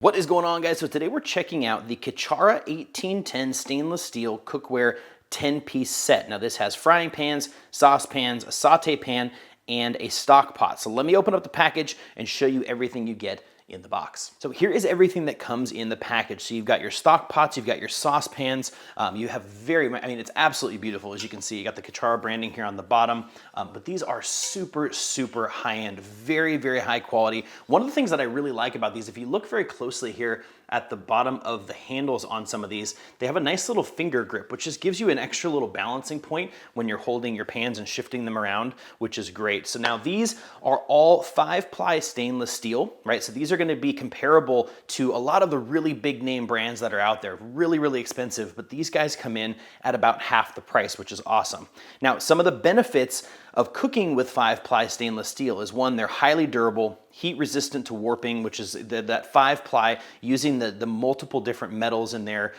What is going on, guys? So today we're checking out the Kitchara 1810 stainless steel cookware 10-piece set. Now this has frying pans, saucepans, a saute pan, and a stock pot. So let me open up the package and show you everything you get in the box. So here is everything that comes in the package. So you've got your stock pots, you've got your saucepans, you have it's absolutely beautiful. As you can see, you got the Kitchara branding here on the bottom, but these are super, super high-end, very, very high quality. One of the things that I really like about these, if you look very closely here at the bottom of the handles on some of these, they have a nice little finger grip, which just gives you an extra little balancing point when you're holding your pans and shifting them around, which is great. So now these are all 5-ply stainless steel, right? So these are gonna be comparable to a lot of the really big name brands that are out there, really, really expensive, but these guys come in at about half the price, which is awesome. Now, some of the benefits of cooking with 5-ply stainless steel is, one, they're highly durable, heat resistant to warping, which is that 5-ply, using the multiple different metals in there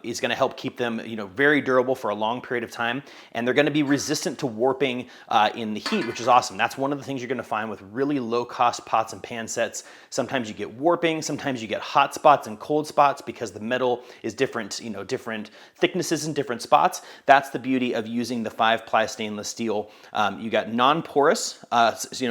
is gonna help keep them very durable for a long period of time. And they're gonna be resistant to warping in the heat, which is awesome. That's one of the things you're gonna find with really low cost pots and pan sets. Sometimes you get warping, sometimes you get hot spots and cold spots because the metal is different, different thicknesses in different spots. That's the beauty of using the 5-ply stainless steel. You got non-porous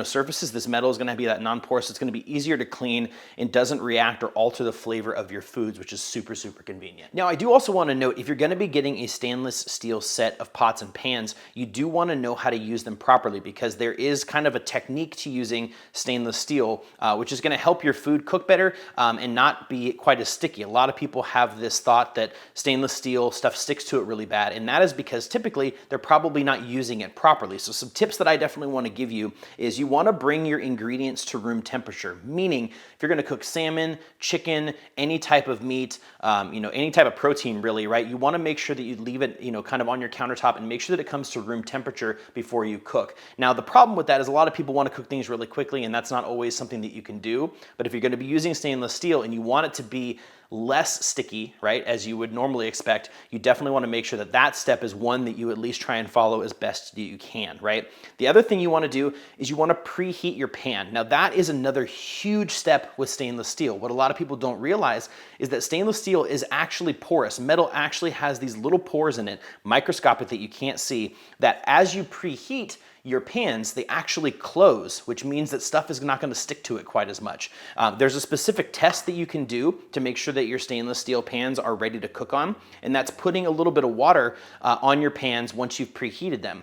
surfaces. This metal is going to be that non-porous. It's going to be easier to clean and doesn't react or alter the flavor of your foods, which is super, super convenient. Now, I do also want to note, if you're going to be getting a stainless steel set of pots and pans, you do want to know how to use them properly, because there is kind of a technique to using stainless steel, which is going to help your food cook better and not be quite as sticky. A lot of people have this thought that stainless steel stuff sticks to it really bad, and that is because typically they're probably not using it properly. So some tips that I definitely want to give you is you want to bring your ingredients to room temperature, meaning if you're going to cook salmon, chicken, any type of meat, any type of protein really, right? You want to make sure that you leave it, kind of on your countertop, and make sure that it comes to room temperature before you cook. Now, the problem with that is a lot of people want to cook things really quickly, and that's not always something that you can do. But if you're going to be using stainless steel and you want it to be less sticky, right, as you would normally expect, you definitely want to make sure that that step is one that you at least try and follow as best you can, right? The other thing you want to do is you want to preheat your pan. Now, that is another huge step with stainless steel. What a lot of people don't realize is that stainless steel is actually porous. Metal actually has these little pores in it, microscopic, that you can't see, that as you preheat your pans, they actually close, which means that stuff is not going to stick to it quite as much. There's a specific test that you can do to make sure that your stainless steel pans are ready to cook on, and that's putting a little bit of water on your pans once you've preheated them.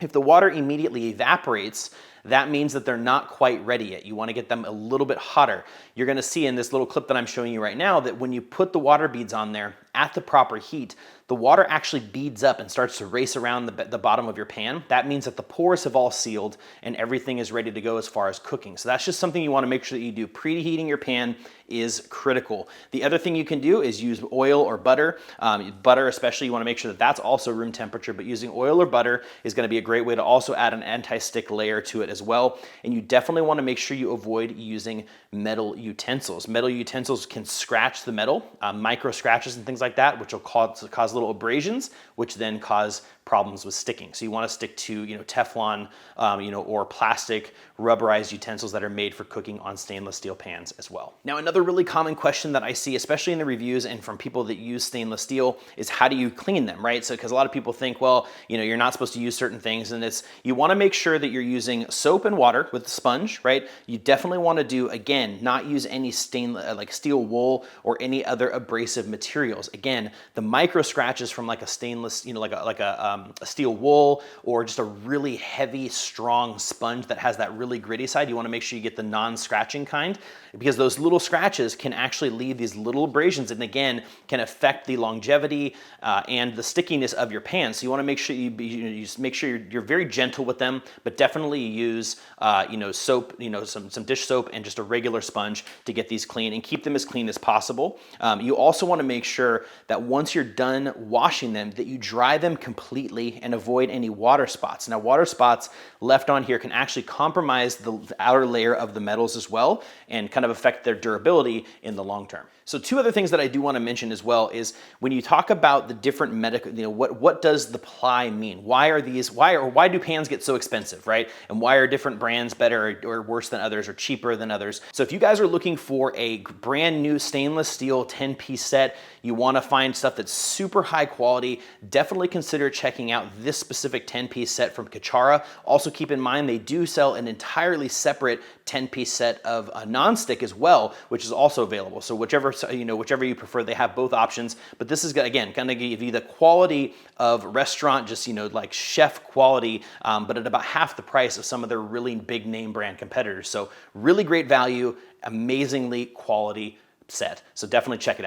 If the water immediately evaporates, that means that they're not quite ready yet. You want to get them a little bit hotter. You're going to see in this little clip that I'm showing you right now that when you put the water beads on there at the proper heat, the water actually beads up and starts to race around the bottom of your pan. That means that the pores have all sealed and everything is ready to go as far as cooking. So that's just something you want to make sure that you do. Preheating your pan is critical. The other thing you can do is use oil or butter. Butter especially, you want to make sure that that's also room temperature, but using oil or butter is going to be a great way to also add an anti-stick layer to it as well. And you definitely want to make sure you avoid using metal utensils. Metal utensils can scratch the metal, micro scratches and things like that, which will cause little abrasions, which then cause problems with sticking. So you want to stick to Teflon, or plastic rubberized utensils that are made for cooking on stainless steel pans as well. Now, another really common question that I see, especially in the reviews and from people that use stainless steel, is how do you clean them, right? So because a lot of people think, well, you're not supposed to use certain things, and you want to make sure that you're using soap and water with a sponge, right? You definitely want to do, again, not use any like steel wool or any other abrasive materials. Again, the micro scratches from like a stainless, like a steel wool, or just a really heavy, strong sponge that has that really gritty side, you want to make sure you get the non-scratching kind, because those little scratches can actually leave these little abrasions, and again, can affect the longevity and the stickiness of your pan. So you want to make sure you just make sure you're very gentle with them, but definitely use soap, some dish soap and just a regular sponge to get these clean and keep them as clean as possible. You also want to make sure that once you're done washing them, that you dry them completely and avoid any water spots. Now, water spots left on here can actually compromise the outer layer of the metals as well, and kind of affect their durability in the long term. So two other things that I do want to mention as well is when you talk about the different medical, what does the ply mean? Why do pans get so expensive, right? And why are different brands better or worse than others or cheaper than others? So if you guys are looking for a brand new stainless steel 10-piece set, you want to find stuff that's super high quality, definitely consider checking out this specific 10-piece set from Kitchara. Also keep in mind they do sell an entirely separate 10-piece set of non-stick as well, which is also available. So whichever you prefer, they have both options. But this is, again, going to give you the quality of restaurant, just like chef quality, but at about half the price of some of their really big name brand competitors. So really great value, amazingly quality set. So definitely check it out.